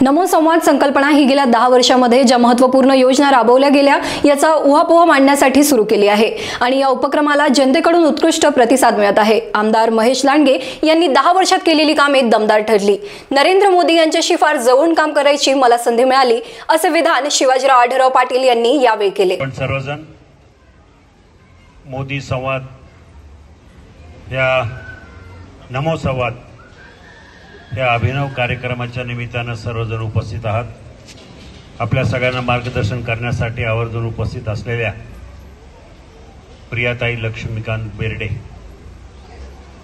नमो संवाद संकल्पना ही गेल्या 10 वर्षांमध्ये ज्या महत्त्वपूर्ण योजना राबवल्या गेल्या याचा उहापोह मांडण्यासाठी सुरू केली आहे आणि या उपक्रमाला जनतेकडून उत्कृष्ट प्रतिसाद मिळत आहे। आमदार महेश लांडगे यांनी 10 वर्षात केलेली कामे दमदार ठरली। नरेंद्र मोदी यांच्याशी फार जवळून काम करायची मला संधी मिळाली असे विधान शिवाजीराव आढळराव पाटील यांनी यावेळी केले। पण सर्वजण मोदी संवाद या नमो संवाद या अभिनव कार्यक्रमाच्या निमित्ताने सर्वजण उपस्थित आहात। आपल्या सगळ्यांना मार्गदर्शन करण्यासाठी आवर्जून उपस्थित असलेल्या प्रियाताई लक्ष्मीकांत बेर्डे,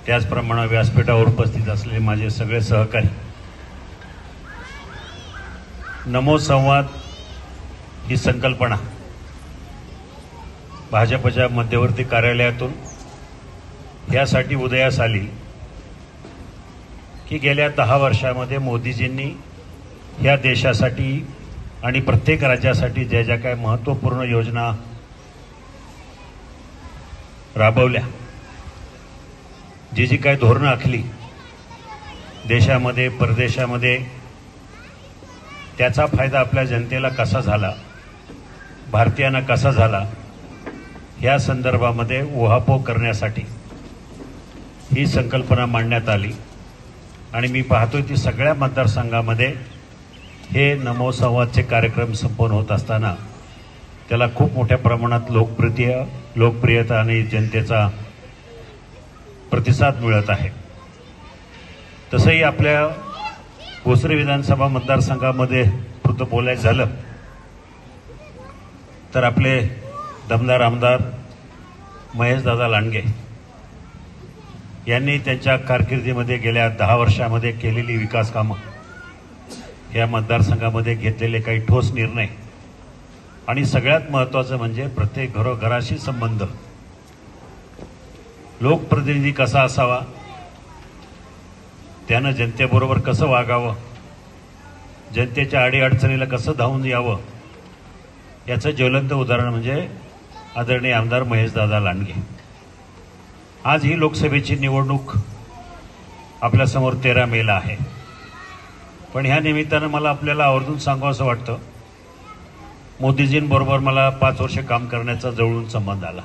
त्याचप्रमाणे व्यासपीठावर उपस्थित असलेले माझे सगळे सहकारी, नमो संवाद ही संकल्पना भाजपच्या मध्यवर्ती कार्यालयातून यासाठी उदयास आली की गेल्या 10 वर्षांमध्ये मोदीजींनी या देशासाठी आणि प्रत्येक राज्यासाठी ज्या ज्या काही महत्त्वपूर्ण योजना राबवल्या, जी जी काही धोरणं आखली देशामध्ये परदेशामध्ये, त्याचा फायदा आपल्या जनतेला कसा झाला, भारतीयांना कसा झाला, या संदर्भामध्ये उहापोह करण्यासाठी ही संकल्पना मांडण्यात आली। आणि मी पाहतोय की सगळ्या मतदारसंघामध्ये हे नमो संवादचे कार्यक्रम संपन्न होत असताना त्याला खूप मोठ्या प्रमाणात लोकप्रियता आणि जनतेचा प्रतिसाद मिळत आहे। तसंही आपल्या भोसरी विधानसभा मतदारसंघामध्ये पुरतं बोलायचं झालं तर आपले दमदार आमदार महेशदादा लांडगे यांनी त्यांच्या कारकिर्दीमध्ये गेल्या 10 वर्षांमध्ये केलेली विकास कामं, या मतदारसंघामध्ये घेतलेले काही ठोस निर्णय आणि सगळ्यात महत्त्वाचं म्हणजे प्रत्येक घरोघराशी संबंध, लोकप्रतिनिधी कसा असावा, त्यानं जनतेबरोबर कसं वागावं, जनतेच्या अडीअडचणीला कसं धावून यावं, याचं ज्वलंत उदाहरण म्हणजे आदरणीय आमदार महेशदादा लांडगे। आज ही लोकसभेची निवडणूक आपल्यासमोर 13 मेला आहे, पण ह्या निमित्तानं मला आपल्याला आवर्जून सांगावंसं वाटतं, मोदीजींबरोबर मला 5 वर्ष काम करण्याचा जवळून संबंध आला।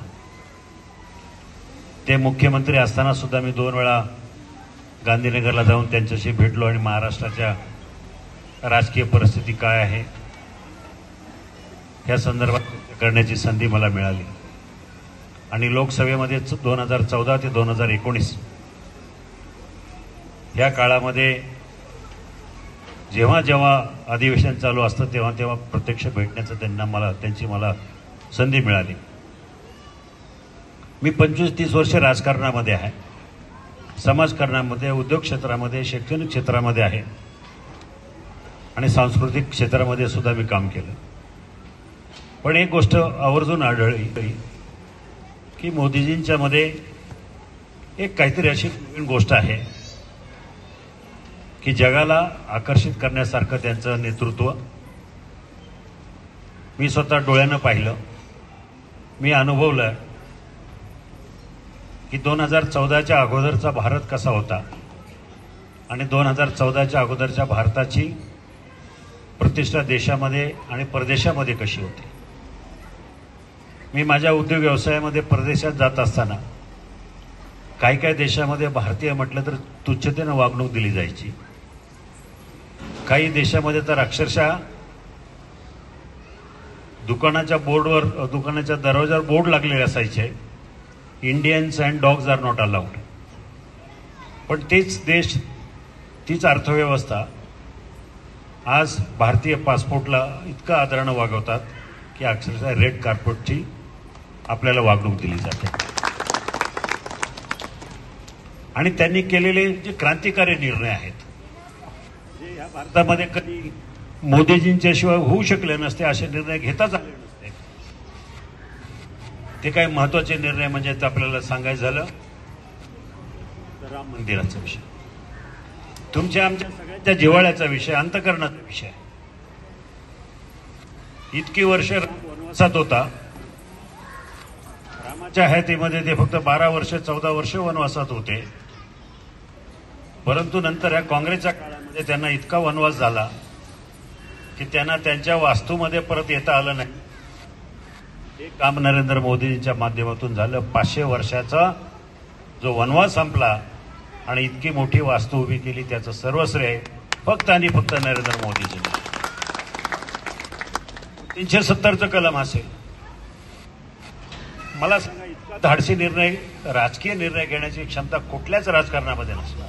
ते मुख्यमंत्री असताना सुद्धा मी 2 वेळा गांधीनगरला जाऊन त्यांच्याशी भेटलो आणि महाराष्ट्राच्या राजकीय परिस्थिती काय आहे या संदर्भात करण्याची संधी मला मिळाली। आणि लोकसभेमध्ये 2014 ते 2019 या काळामध्ये जेव्हा जेव्हा अधिवेशन चालू असतं तेव्हा तेव्हा प्रत्यक्ष भेटण्याचं त्यांची मला संधी मिळाली। मी 25-30 वर्ष राजकारणामध्ये आहे, समाजकारणामध्ये, उद्योग क्षेत्रामध्ये, शैक्षणिक क्षेत्रामध्ये आहे आणि सांस्कृतिक क्षेत्रामध्ये सुद्धा मी काम केलं। पण एक गोष्ट आवर्जून आढळली की मोदीजींच्या मध्ये एक काहीतरी अशी नवीन गोष्ट आहे की जगाला आकर्षित करण्यासारखं त्यांचं नेतृत्व मी स्वतः डोळ्यानं पाहिलं, मी अनुभवलं की 2014च्या अगोदरचा भारत कसा होता आणि 2014च्या अगोदरच्या भारताची प्रतिष्ठा देशामध्ये आणि परदेशामध्ये कशी होती। मी माझ्या उद्योग व्यवसायामध्ये परदेशात जात असताना काही काही देशामध्ये भारतीय म्हटलं तर तुच्छतेनं वागणूक दिली जायची, काही देशामध्ये तर अक्षरशः दुकानाच्या दरवाजावर बोर्ड लागलेले असायचे, Indians and dogs are not allowed. पण तेच देश, तीच अर्थव्यवस्था आज भारतीय पासपोर्टला इतकं आदरानं वागवतात की अक्षरशः रेड कार्पेटची आपल्याला वागणूक दिली जाते। आणि त्यांनी केलेले जे क्रांतिकारी निर्णय आहेत, जे या भारतामध्ये कधी मोदीजींच्या शिवाय होऊ शकले नसते, असे निर्णय घेताच आले नसते। ते काही महत्त्वाचे निर्णय म्हणजे आपल्याला सांगायचं झालं तर राम मंदिराचा विषय, तुमच्या आमच्या सगळ्यांच्या जिव्हाळ्याचा विषय, अंतःकरणाचा विषय। इतकी वर्ष वनवासात होता, रामाच्या हयातीमध्ये ते फक्त 12 वर्ष 14 वर्ष वनवासात होते, परंतु नंतर या काँग्रेसच्या काळामध्ये त्यांना इतका वनवास झाला की त्यांना त्यांच्या वास्तूमध्ये परत येता आलं नाही. हे काम नरेंद्र मोदींच्या माध्यमातून झालं. 500 वर्षाचा जो वनवास संपला आणि इतकी मोठी वास्तू उभी केली, त्याचं सर्व श्रेय फक्त आणि फक्त नरेंद्र मोदीजी. 370चं कलम असेल. मला सांगा, इतका धाडसी निर्णय, राजकीय निर्णय घेण्याची क्षमता कुठल्याच राजकारणामध्ये नसणार.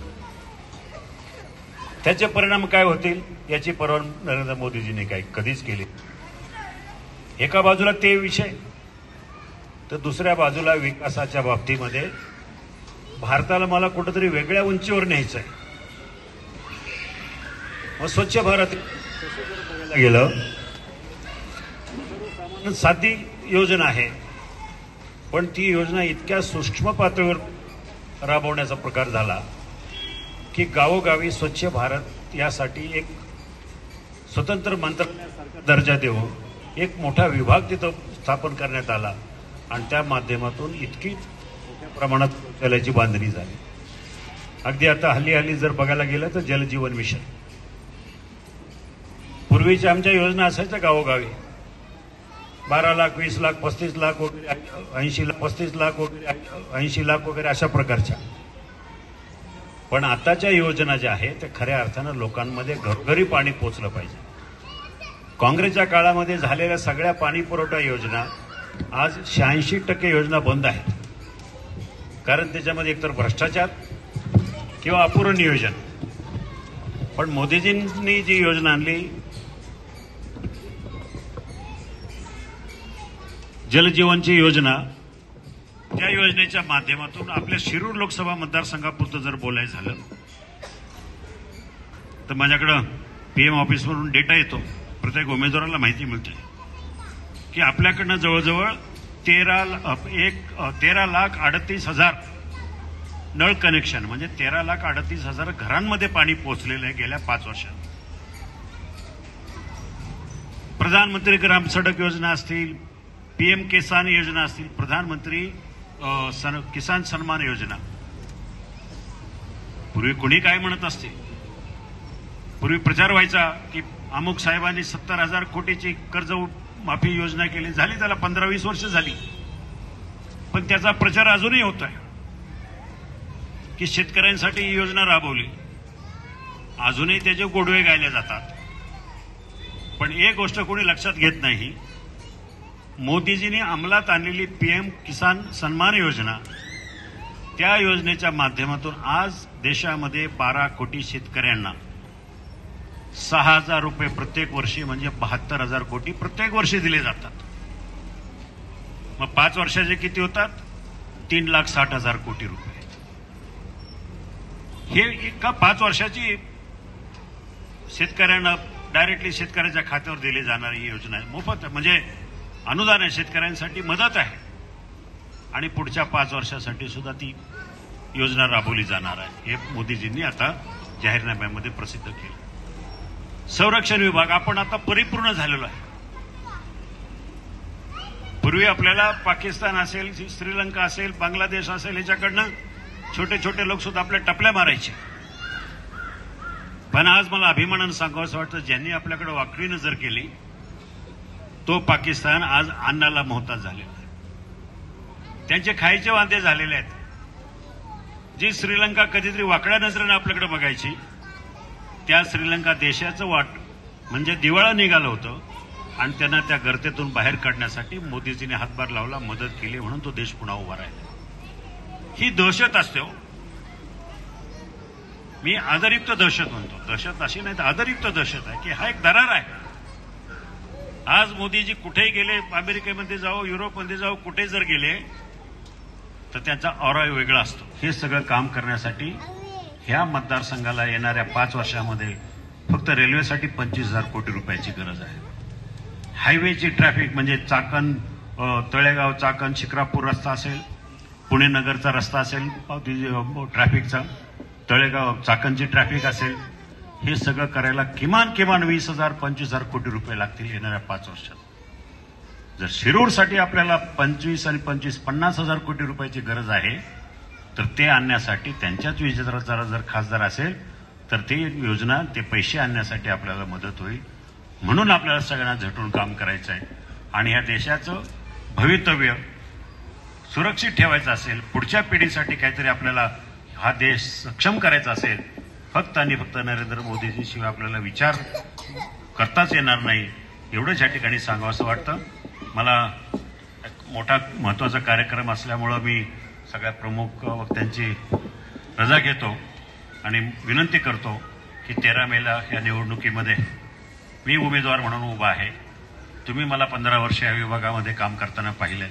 त्याचे परिणाम काय होतील याची पर्वा नरेंद्र मोदीजींनी कधीच केली. एका बाजूला ते विषय, तर दुसऱ्या बाजूला विकासाच्या बाबतीमध्ये भारताला मला कुठेतरी वेगळ्या उंचीवर न्यायचं आहे. मग स्वच्छ भारत गेलं, साधी योजना आहे, पण ती योजना इतक्या सूक्ष्म पातळीवर राबवण्याचा प्रकार झाला की गावोगावी स्वच्छ भारत यासाठी एक स्वतंत्र मंत्रालयासारखा दर्जा देऊन एक मोठा विभाग तिथं स्थापन करण्यात आला आणि त्या माध्यमातून इतकी मोठ्या प्रमाणात शौचालयाची बांधणी झाली. अगदी आता हल्ली जर बघायला गेलं तर जलजीवन मिशन, पूर्वीच्या आमच्या योजना असायच्या गावोगावी 12 लाख, 20 लाख, 35 लाख वगैरे, 80 लाख, 35 लाख वगैरे, 80 लाख वगैरे अशा प्रकारच्या. पण आताच्या योजना ज्या आहेत त्या खऱ्या अर्थानं लोकांमध्ये घरोघरी पाणी पोचलं पाहिजे. काँग्रेसच्या काळामध्ये झालेल्या सगळ्या पाणी पुरवठा योजना आज 86% योजना बंद आहेत. कारण त्याच्यामध्ये एकतर भ्रष्टाचार किंवा अपुरं नियोजन. पण मोदीजींनी जी योजना आणली, जलजीवनची योजना, त्या योजनेच्या माध्यमातून आपल्या शिरूर लोकसभा मतदारसंघापुरतं जर बोलायचं झालं तर माझ्याकडं PM ऑफिसवरून डेटा येतो. प्रत्येक उमेदवाराला माहिती मिळते की आपल्याकडनं जवळजवळ 13,38,000 नळ कनेक्शन, म्हणजे 13,38,000 घरांमध्ये पाणी पोहोचलेलं आहे गेल्या 5 वर्षात. प्रधानमंत्री ग्राम सडक योजना असतील, PM किसान योजना असतील, प्रधानमंत्री किसान सन्मान योजना. पूर्वी कुणी काय म्हणत असते, पूर्वी प्रचार व्हायचा की अमुक साहेबांनी 70,000 कोटीची कर्ज माफी योजना केली, झाली त्याला 15-20 वर्ष झाली. पण त्याचा प्रचार अजूनही होत आहे की शेतकऱ्यांसाठी ही योजना राबवली. अजूनही त्याचे गोडवे गायले जातात. पण एक गोष्ट कोणी लक्षात घेत नाही, मोदीजींनी अंमलात आणलेली PM किसान सन्मान योजना, त्या योजनेच्या माध्यमातून आज देशामध्ये 12 कोटी शेतकऱ्यांना 6,000 रुपये प्रत्येक वर्षी, म्हणजे 72,000 कोटी प्रत्येक वर्षी दिले जातात. मग 5 वर्षाचे किती होतात? 3,60,000 कोटी रुपये. हे एका 5 वर्षाची शेतकऱ्यांना डायरेक्टली शेतकऱ्याच्या खात्यावर दिली जाणारी ही योजना आहे. मोफत, म्हणजे अनुदान आहे, शेतकऱ्यांसाठी मदत आहे. आणि पुढच्या 5 वर्षासाठी सुद्धा ती योजना राबवली जाणार आहे. हे मोदीजींनी आता जाहीरनाम्यामध्ये प्रसिद्ध केलं. संरक्षण विभाग आपण आता परिपूर्ण झालेलो आहे. पूर्वी आपल्याला पाकिस्तान असेल, श्रीलंका असेल, बांगलादेश असेल, याच्याकडनं छोटे छोटे लोक सुद्धा आपल्या टपल्या मारायचे. पण आज मला अभिमानानं सांगावंसं वाटतं, ज्यांनी आपल्याकडे वाकडी नजर केली तो पाकिस्तान आज अन्नाला मोहताज झालेला आहे. त्यांचे खायचे वांदे झालेले आहेत. जी श्रीलंका कधीतरी वाकड्या नजरेनं आपल्याकडे बघायची, त्या श्रीलंका देशाचं म्हणजे दिवाळं निघालं होतं आणि त्यांना त्या गर्तेतून बाहेर काढण्यासाठी मोदीजींनी हातभार लावला, मदत केली, म्हणून तो देश पुन्हा उभा राहिला. ही दहशत असते हो. मी आदरयुक्त दहशत म्हणतो. दहशत अशी नाही तर आदरयुक्त दहशत आहे की हा एक दरार आहे. आज मोदीजी कुठेही गेले, अमेरिकेमध्ये जाओ, युरोपमध्ये जाओ, कुठे जर गेले तर त्यांचा ऑरा वेगळा असतो. हे सगळं काम करण्यासाठी ह्या मतदारसंघाला येणाऱ्या 5 वर्षामध्ये फक्त रेल्वेसाठी 25,000 कोटी रुपयाची गरज आहे. हायवेची ट्रॅफिक म्हणजे चाकण, तळेगाव, चाकण, शिक्रापूर रस्ता असेल, पुणे नगरचा रस्ता असेल, ट्रॅफिकचा, तळेगाव चाकणची ट्रॅफिक असेल, हे सगळं करायला किमान 20,000-25,000 कोटी रुपये लागतील येणाऱ्या 5 वर्षात. जर शिरूरसाठी आपल्याला 25 आणि 25 50,000 कोटी रुपयाची गरज आहे, तर ते आणण्यासाठी त्यांच्याच विचाराचा जर खासदार असेल तर ते योजना, ते पैसे आणण्यासाठी आपल्याला मदत होईल. म्हणून आपल्याला सगळ्यांना झटून काम करायचं आहे आणि ह्या देशाचं भवितव्य सुरक्षित ठेवायचं असेल, पुढच्या पिढीसाठी काहीतरी आपल्याला हा देश सक्षम करायचा असेल, फक्त आणि फक्त नरेंद्र मोदीजीशिवाय आपल्याला विचार करताच येणार नाही, एवढंच या ठिकाणी सांगावं असं वाटतं. मला मोठा महत्त्वाचा कार्यक्रम असल्यामुळं मी सगळ्या प्रमुख वक्त्यांची रजा घेतो आणि विनंती करतो की 13 मेला या निवडणुकीमध्ये मी उमेदवार म्हणून उभा आहे. तुम्ही मला 15 वर्ष या विभागामध्ये काम करताना पाहिलं.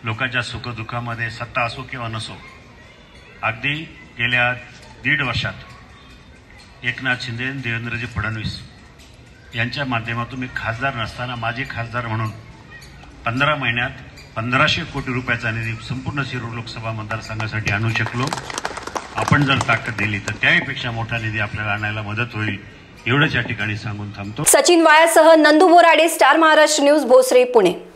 लोकांच्या सुखदुःखामध्ये सत्ता असो किंवा नसो, अगदी गेल्या 1.5 वर्षात एकनाथ शिंदे आणि देवेंद्रजी फडणवीस यांच्या माध्यमातून मी खासदार नसताना माजी खासदार म्हणून 15 महिन्यात 1500 कोटी रुपयाचा निधी संपूर्ण शिरूर लोकसभा मतदारसंघासाठी आणू शकलो. आपण जर ताकद दिली तर त्याहीपेक्षा मोठा निधी आपल्याला आणायला मदत होईल, एवढंच या ठिकाणी सांगून थांबतो. सचिन वायासह नंदू बोराडे, स्टार महाराष्ट्र न्यूज, भोसरी, पुणे.